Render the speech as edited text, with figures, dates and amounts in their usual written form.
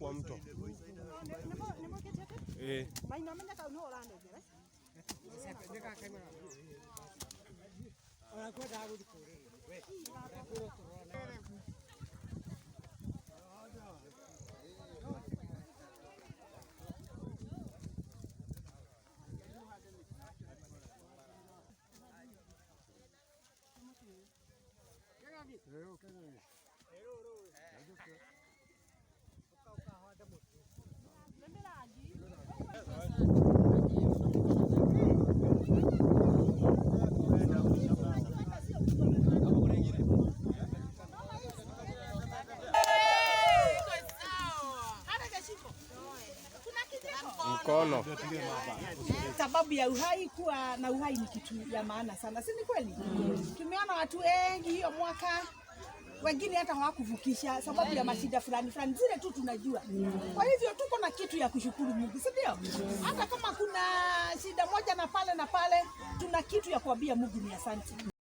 kwa mto. Mkono. Sababu ya uhai, kuwa na uhai ni kitu ya maana sana, si ni kweli? Tumeona watu wengi hiyo mwaka, wengine hata hawakuvukisha sababu ya mashida fulani zile tu tunajua. Kwa hivyo tuko na kitu ya kushukuru Mungu, si ndio? Hata kama kuna shida moja na pale, tuna kitu ya kuambia Mungu ni asante.